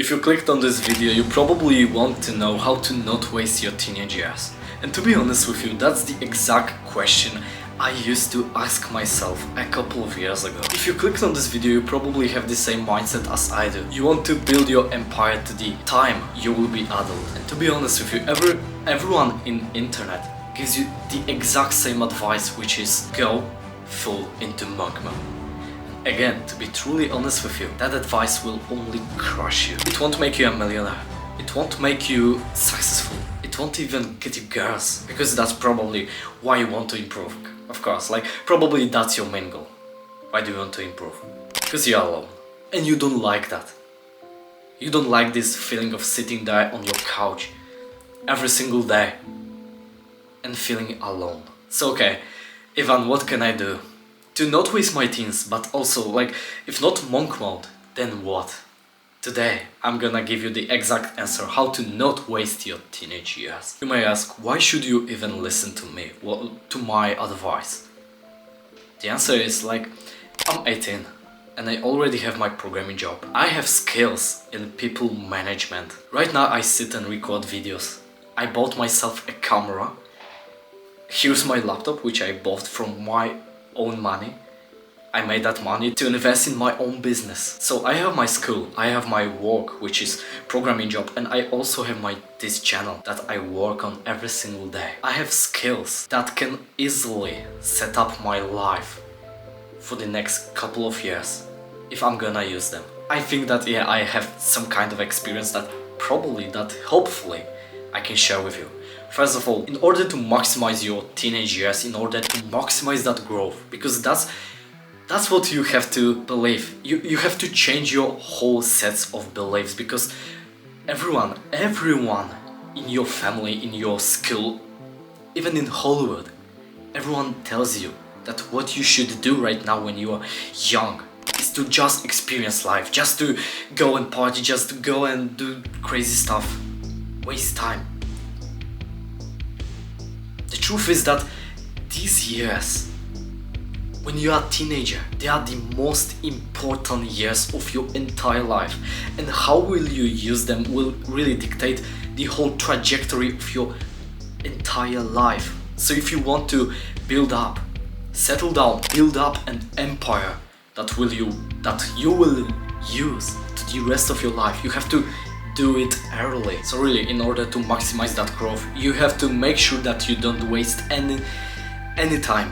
If you clicked on this video, you probably want to know how to not waste your teenage years. And to be honest with you, that's the exact question I used to ask myself a couple of years ago. If you clicked on this video, you probably have the same mindset as I do. You want to build your empire to the time you will be adult. And to be honest with you, everyone in internet gives you the exact same advice, which is go full into monk mode. Again, to be truly honest with you, that advice will only crush you. It won't make you a millionaire. It won't make you successful. It won't even get you girls, because that's probably why you want to improve. Of course, like probably that's your main goal. Why do you want to improve? Because you're alone. And you don't like that. You don't like this feeling of sitting there on your couch every single day and feeling alone. So okay, Ivan, what can I do to not waste my teens, but also, like, if not monk mode, then what? Today, I'm gonna give you the exact answer how to not waste your teenage years. You may ask, why should you even listen to me, to my advice? The answer is, like, I'm 18 and I already have my programming job. I have skills in people management. Right now I sit and record videos. I bought myself a camera. Here's my laptop, which I bought from my own money. I made that money to invest in my own business. So I have my school, I have my work, which is programming job, and I also have this channel that I work on every single day. I have skills that can easily set up my life for the next couple of years if I'm gonna use them. I think that, yeah, I have some kind of experience that hopefully I can share with you. First of all, in order to maximize your teenage years, in order to maximize that growth, because that's what you have to believe. You have to change your whole sets of beliefs, because everyone in your family, in your school, even in Hollywood, everyone tells you that what you should do right now when you are young is to just experience life, just to go and party, just to go and do crazy stuff, waste time. The truth is that these years, when you are a teenager, they are the most important years of your entire life, and how will you use them will really dictate the whole trajectory of your entire life. So if you want to build up, settle down, build up an empire that you will use to the rest of your life, you have to do it early. So really, in order to maximize that growth, you have to make sure that you don't waste any time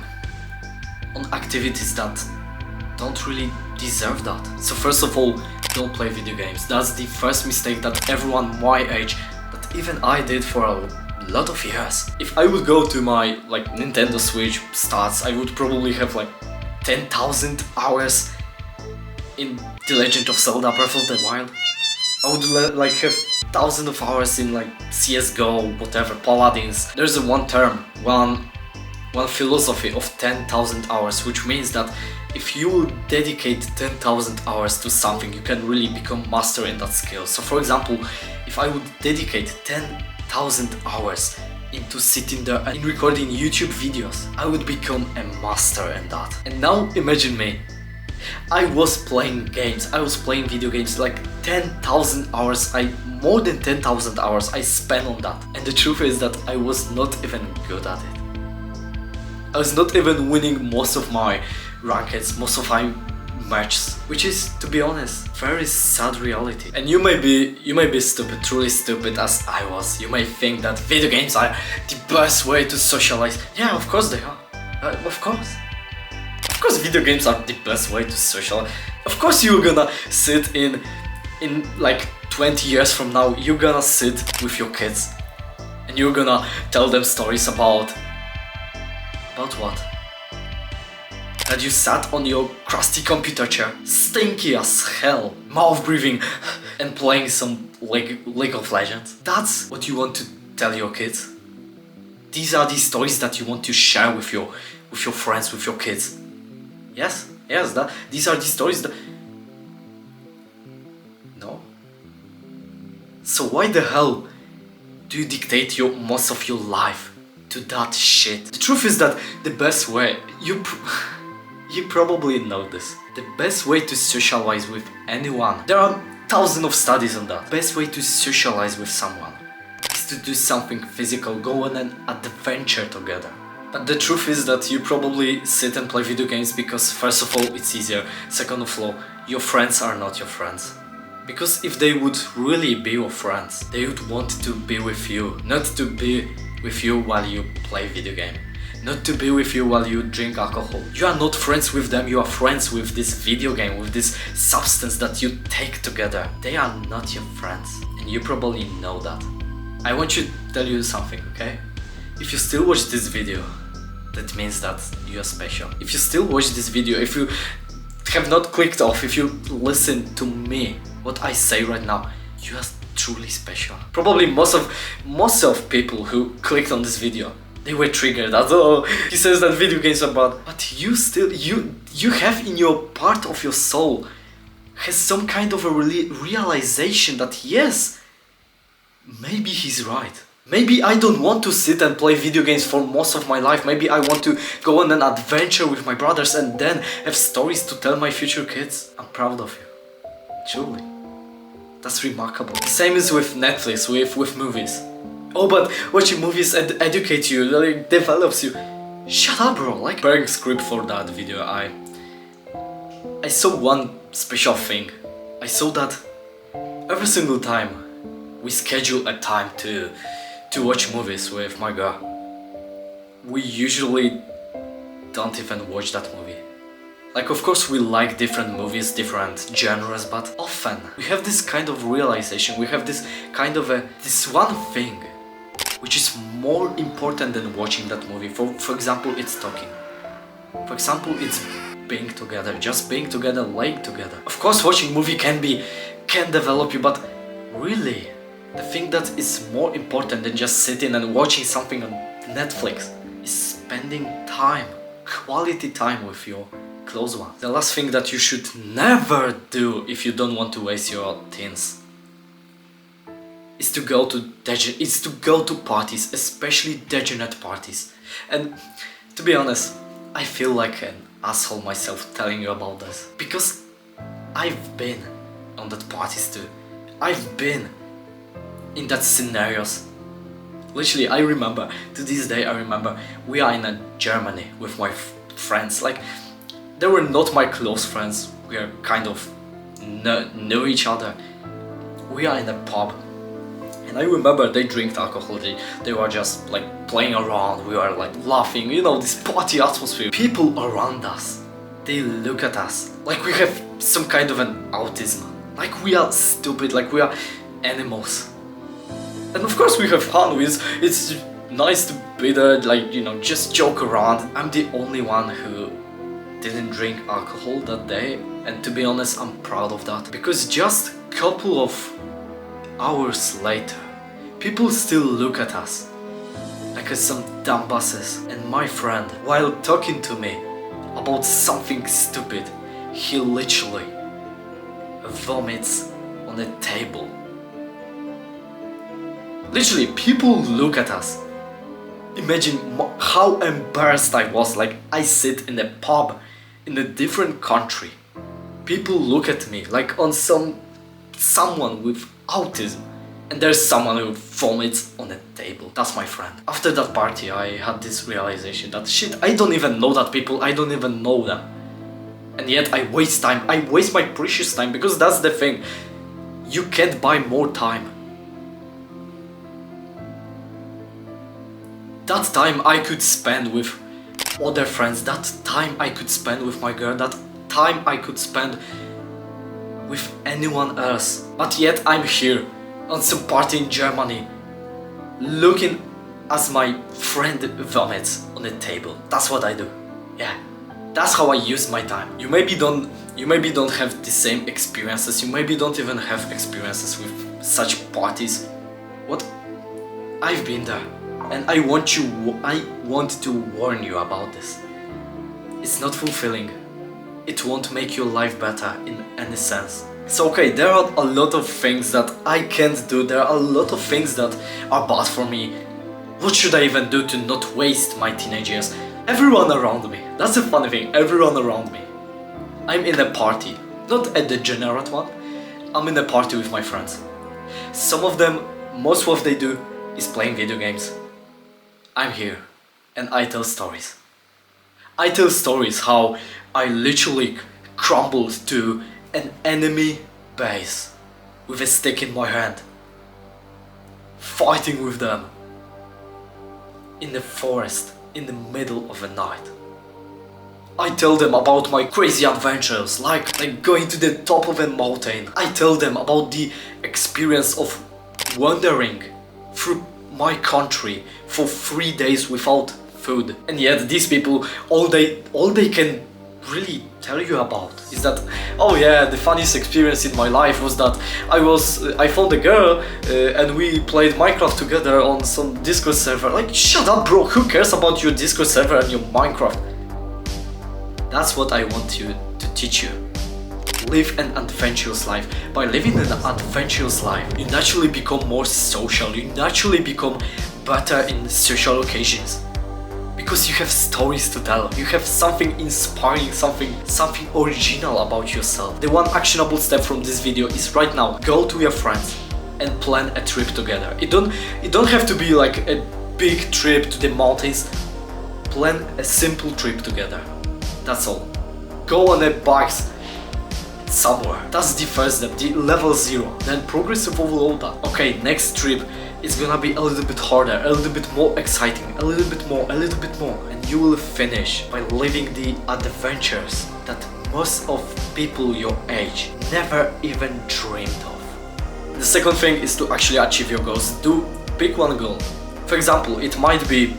on activities that don't really deserve that. So first of all, don't play video games. That's the first mistake that everyone my age, that even I did for a lot of years. If I would go to my Nintendo Switch stats, I would probably have 10,000 hours in The Legend of Zelda Breath of the Wild. I would have thousands of hours in CSGO, whatever, Paladins. There's one philosophy of 10,000 hours, which means that if you dedicate 10,000 hours to something, you can really become master in that skill. So for example, if I would dedicate 10,000 hours into sitting there and recording YouTube videos, I would become a master in that. And now imagine me. I was playing games, I was playing video games 10,000 hours, more than 10,000 hours I spent on that. And the truth is that I was not even good at it. I was not even winning most of my rankeds, most of my matches, which is, to be honest, very sad reality. And you may be stupid, truly stupid as I was. You may think that video games are the best way to socialize. Yeah, of course they are. Of course, video games are the best way to socialize. Of course you're gonna sit in 20 years from now, you're gonna sit with your kids and you're gonna tell them stories about what? That you sat on your crusty computer chair, stinky as hell, mouth breathing, and playing some League of Legends. That's what you want to tell your kids? These are the stories that you want to share with your friends, with your kids. Yes, these are the stories that... No? So why the hell do you dictate most of your life to that shit? The truth is that the best way, you probably know this, the best way to socialize with anyone, there are thousands of studies on that. Best way to socialize with someone is to do something physical, go on an adventure together. But the truth is that you probably sit and play video games because first of all it's easier, second of all your friends are not your friends. Because if they would really be your friends, they would want to be with you, not to be with you while you play video game. Not to be with you while you drink alcohol. You are not friends with them, you are friends with this video game, with this substance that you take together. They are not your friends, and you probably know that. I want to tell you something, okay? If you still watch this video, that means that you are special. If you still watch this video, if you have not clicked off, if you listen to me, what I say right now, you are truly special. Probably most of people who clicked on this video, they were triggered that, oh, he says that video games are bad. But you still, you have in your part of your soul, has some kind of a realization that yes, maybe he's right. Maybe I don't want to sit and play video games for most of my life. Maybe I want to go on an adventure with my brothers and then have stories to tell my future kids. I'm proud of you. Truly. That's remarkable. The same is with Netflix, with movies. Oh, but watching movies educate you, like, develops you. Shut up, bro. Like, preparing script for that video, I saw one special thing. I saw that every single time we schedule a time to watch movies with my girl, we usually don't even watch that movie. Like, of course we like different movies, different genres, but often we have this kind of realization, we have this kind of this one thing which is more important than watching that movie. For example, it's talking. For example, it's being together, just being together, laying together. Of course, watching movie can develop you, but really, the thing that is more important than just sitting and watching something on Netflix is spending time, quality time with your close ones. The last thing that you should never do if you don't want to waste your teens is to go to parties, especially degenerate parties. And to be honest, I feel like an asshole myself telling you about this, because I've been on that parties too. I've been in that scenarios. Literally, I remember, to this day I remember, we are in Germany with my friends. Like, they were not my close friends, we are kind of know each other. We are in a pub, and I remember they drank alcohol, they were just like playing around, we were like laughing, you know, this party atmosphere. People around us, they look at us like we have some kind of an autism, like we are stupid, like we are animals. And of course we have fun, it's nice to be there, like, you know, just joke around. I'm the only one who didn't drink alcohol that day, and to be honest, I'm proud of that, because just a couple of hours later, people still look at us like some dumbasses. And my friend, while talking to me about something stupid, he literally vomits on the table. Literally, people look at us. Imagine how embarrassed I was. Like, I sit in a pub in a different country. People look at me like on someone with autism, and there's someone who vomits on a table. That's my friend. After that party, I had this realization that shit, I don't even know that people, I don't even know them. And yet I waste time, I waste my precious time, because that's the thing. You can't buy more time. That time I could spend with other friends, that time I could spend with my girl, that time I could spend with anyone else. But yet I'm here on some party in Germany, looking as my friend vomits on the table. That's what I do. Yeah, that's how I use my time. You maybe don't have the same experiences. You maybe don't even have experiences with such parties. What? I've been there. And I want to warn you about this. It's not fulfilling. It won't make your life better in any sense. So okay, there are a lot of things that I can't do. There are a lot of things that are bad for me. What should I even do to not waste my teenage years? Everyone around me. That's the funny thing. Everyone around me. I'm in a party. Not a degenerate one. I'm in a party with my friends. Some of them, most what they do is playing video games. I'm here and I tell stories. I tell stories how I literally crumbled to an enemy base with a stick in my hand, fighting with them in the forest in the middle of the night. I tell them about my crazy adventures, like going to the top of a mountain. I tell them about the experience of wandering through my country for 3 days without food. And yet these people, all they can really tell you about is that, oh yeah, the funniest experience in my life was that I found a girl and we played Minecraft together on some Discord server. Like, shut up bro, who cares about your Discord server and your Minecraft? That's what I want you to teach you. Live an adventurous life. By living an adventurous life, you naturally become more social, you naturally become better in social occasions. Because you have stories to tell, you have something inspiring, something original about yourself. The one actionable step from this video is right now, go to your friends and plan a trip together. It don't have to be like a big trip to the mountains. Plan a simple trip together. That's all. Go on a bikes somewhere. That's the first step, the level 0. Then progressive overload that. Okay, next trip is gonna be a little bit harder, a little bit more exciting, a little bit more. And you will finish by living the adventures that most of people your age never even dreamed of. The second thing is to actually achieve your goals. Pick one goal. For example, it might be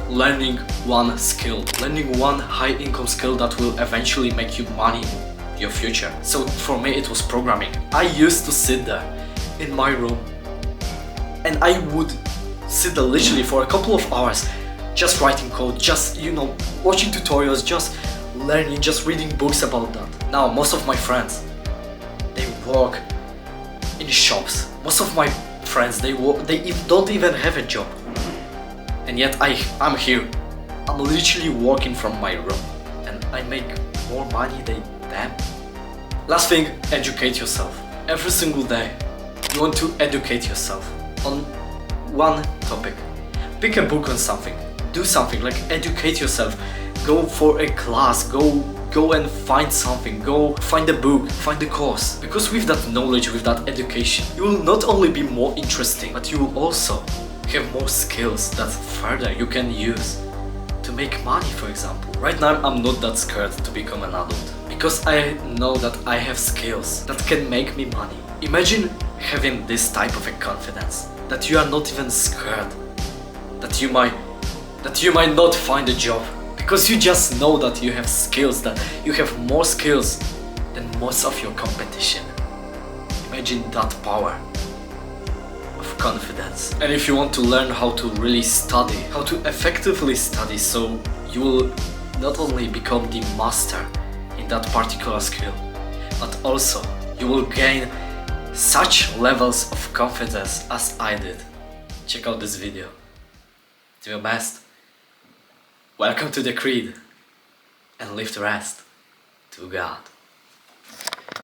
learning one skill, learning one high income skill that will eventually make you money in your future. So for me it was programming. I used to sit there in my room and I would sit there literally for a couple of hours just writing code, just, you know, watching tutorials, just learning, just reading books about that. Now most of my friends, they work in shops. Most of my friends, they don't even have a job. And yet I'm here. I'm literally working from my room and I make more money than them. Last thing, educate yourself. Every single day you want to educate yourself on one topic. Pick a book on something. Do something, like educate yourself. Go for a class, go and find something, go find a book, find a course. Because with that knowledge, with that education, you will not only be more interesting, but you will also have more skills that further you can use to make money, for example. Right now I'm not that scared to become an adult because I know that I have skills that can make me money. Imagine having this type of a confidence that you are not even scared that you might not find a job because you just know that you have skills, that you have more skills than most of your competition. Imagine that power. Confidence. And if you want to learn how to really study, how to effectively study, so you will not only become the master in that particular skill, but also you will gain such levels of confidence as I did. Check out this video. Do your best. Welcome to the creed and leave the rest to God.